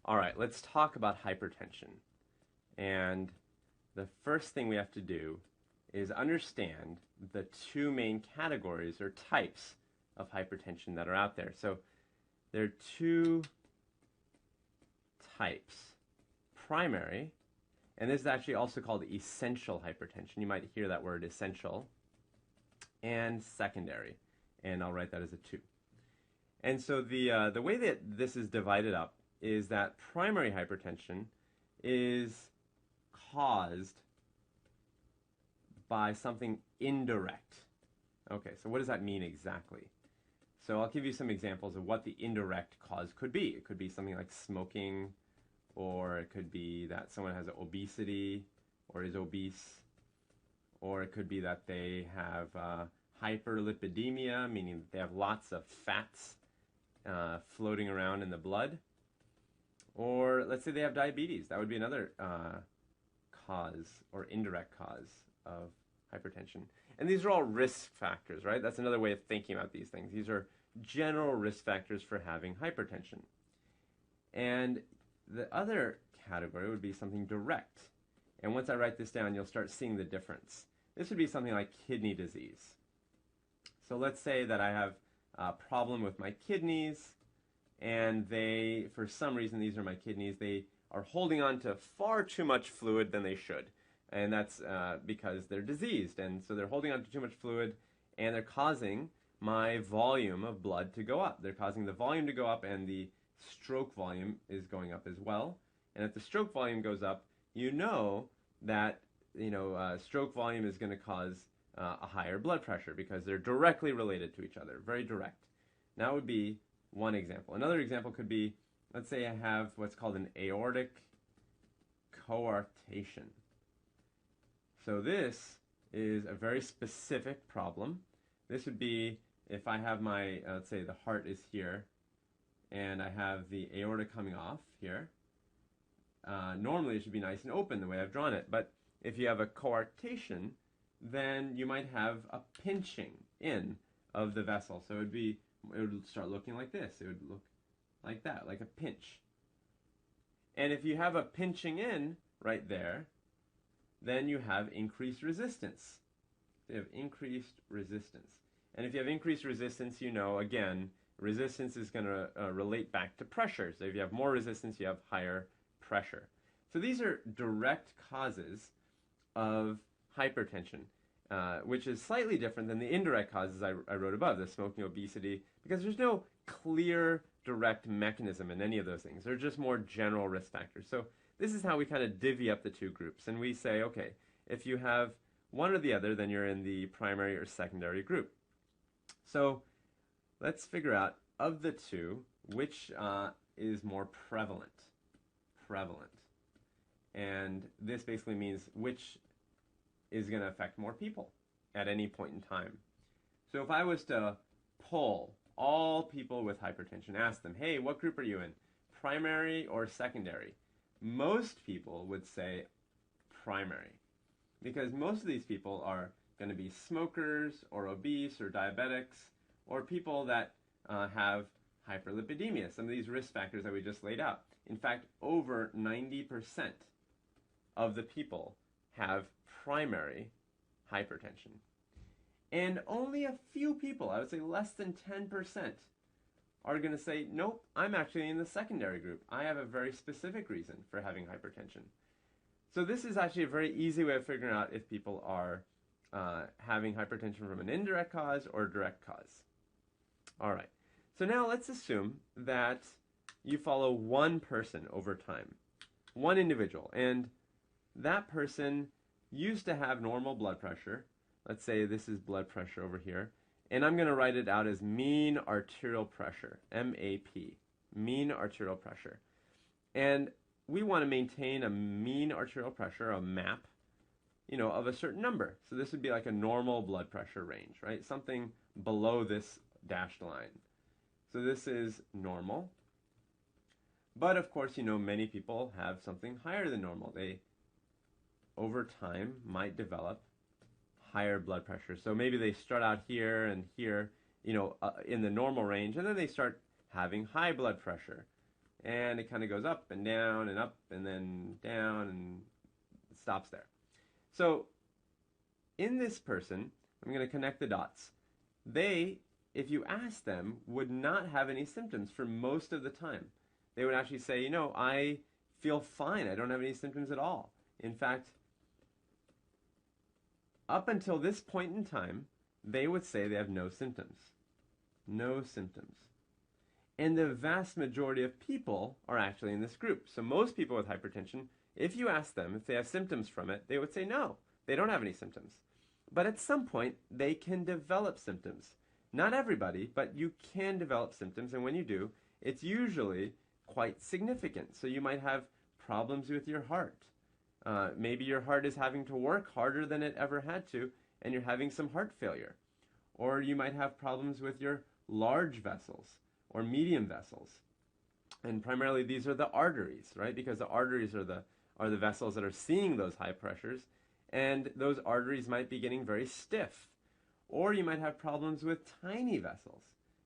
All right, let's talk about hypertension. And the first thing we have to do is understand the two main categories or types of hypertension that are out there. So there are two types. Primary, and this is actually also called essential hypertension. You might hear that word essential. And secondary, and I'll write that as a 2. And so the way that this is divided up is that primary hypertension is caused by something indirect. Okay, so what does that mean exactly? So I'll give you some examples of what the indirect cause could be. It could be something like smoking, or it could be that someone has obesity or is obese, or it could be that they have hyperlipidemia, meaning that they have lots of fats floating around in the blood. Or let's say they have diabetes. That would be another cause or indirect cause of hypertension. And these are all risk factors, right? That's another way of thinking about these things. These are general risk factors for having hypertension. And the other category would be something direct. And once I write this down, you'll start seeing the difference. This would be something like kidney disease. So let's say that I have a problem with my kidneys, and they, for some reason, these are my kidneys, they are holding on to far too much fluid than they should. And that's because they're diseased. And so they're holding on to too much fluid, and they're causing my volume of blood to go up. They're causing the volume to go up, and the stroke volume is going up as well. And if the stroke volume goes up, you know that stroke volume is going to cause a higher blood pressure because they're directly related to each other, very direct. That would be one example. Another example could be, let's say I have what's called an aortic coarctation. So this is a very specific problem. This would be if I have my, let's say the heart is here, and I have the aorta coming off here. Normally it should be nice and open the way I've drawn it, but if you have a coarctation, then you might have a pinching in of the vessel. So it would start looking like this. It would look like that, like a pinch. And if you have a pinching in right there, then you have increased resistance. So you have increased resistance. And if you have increased resistance, again, resistance is going to relate back to pressure. So if you have more resistance, you have higher pressure. So these are direct causes of hypertension, which is slightly different than the indirect causes I wrote above, the smoking, obesity, because there's no clear direct mechanism in any of those things. They're just more general risk factors. So this is how we kind of divvy up the two groups. And we say, okay, if you have one or the other, then you're in the primary or secondary group. So let's figure out, of the two, which is more prevalent. And this basically means which is going to affect more people at any point in time. So if I was to poll all people with hypertension, ask them, hey, what group are you in, primary or secondary? Most people would say primary, because most of these people are going to be smokers or obese or diabetics or people that have hyperlipidemia, some of these risk factors that we just laid out. In fact, over 90% of the people have primary hypertension. And only a few people, I would say less than 10%, are going to say, nope, I'm actually in the secondary group. I have a very specific reason for having hypertension. So this is actually a very easy way of figuring out if people are having hypertension from an indirect cause or a direct cause. All right, so now let's assume that you follow one person over time, one individual, and that person used to have normal blood pressure. Let's say this is blood pressure over here, and I'm going to write it out as mean arterial pressure, MAP, mean arterial pressure. And we want to maintain a mean arterial pressure, a MAP, of a certain number. So this would be like a normal blood pressure range, right? Something below this dashed line. So this is normal. But of course, many people have something higher than normal. They, over time, might develop higher blood pressure. So maybe they start out here and here, in the normal range, and then they start having high blood pressure. and it kind of goes up and then down and stops there. So in this person, I'm going to connect the dots. They, if you ask them, would not have any symptoms for most of the time. They would actually say, you know, I feel fine. I don't have any symptoms at all. In fact, up until this point in time, they would say they have no symptoms. No symptoms. And the vast majority of people are actually in this group. So most people with hypertension, if you ask them if they have symptoms from it, they would say no, they don't have any symptoms. But at some point, they can develop symptoms. Not everybody, but you can develop symptoms, and when you do, it's usually quite significant. So you might have problems with your heart. Maybe your heart is having to work harder than it ever had to, and you're having some heart failure. Or you might have problems with your large vessels or medium vessels. And primarily these are the arteries, right? Because the arteries are the vessels that are seeing those high pressures, and those arteries might be getting very stiff. Or you might have problems with tiny vessels.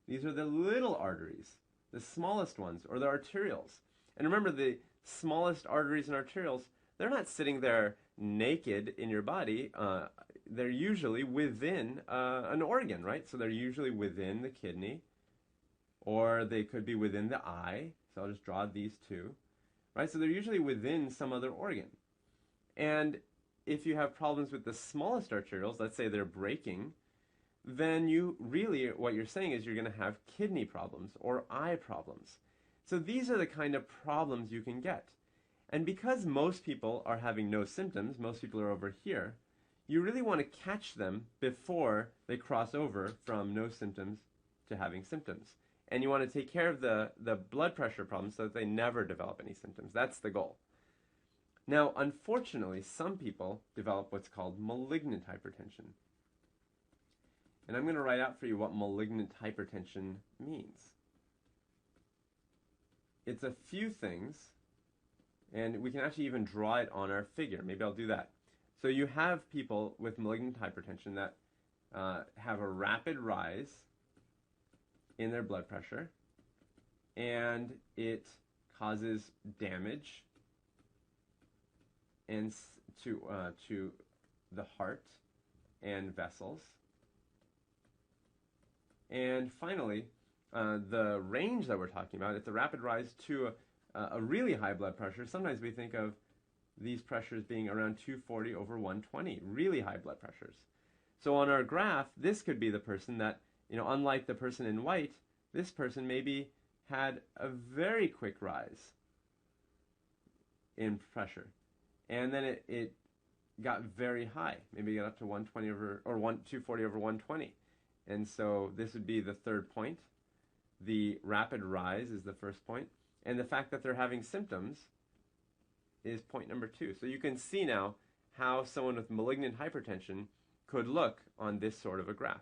These are the little arteries, the smallest ones, or the arterioles. And remember, the smallest arteries and arterioles, they're not sitting there naked in your body. They're usually within an organ, right? So they're usually within the kidney, or they could be within the eye. So I'll just draw these two, right? So they're usually within some other organ. And if you have problems with the smallest arterioles, let's say they're breaking, then you really, what you're saying is you're going to have kidney problems or eye problems. So these are the kind of problems you can get. And because most people are having no symptoms, most people are over here, you really want to catch them before they cross over from no symptoms to having symptoms. And you want to take care of the blood pressure problems so that they never develop any symptoms. That's the goal. Now, unfortunately, some people develop what's called malignant hypertension. And I'm going to write out for you what malignant hypertension means. It's a few things, and we can actually even draw it on our figure. Maybe I'll do that. So you have people with malignant hypertension that have a rapid rise in their blood pressure, and it causes damage and to the heart and vessels. And finally, the range that we're talking about, it's a rapid rise to a really high blood pressure. Sometimes we think of these pressures being around 240 over 120, really high blood pressures. So on our graph, this could be the person that, you know, unlike the person in white, this person maybe had a very quick rise in pressure. And then it got very high. Maybe it got up to 120 over, or 240 over 120. And so this would be the third point. The rapid rise is the first point. And the fact that they're having symptoms is point number 2. So you can see now how someone with malignant hypertension could look on this sort of a graph.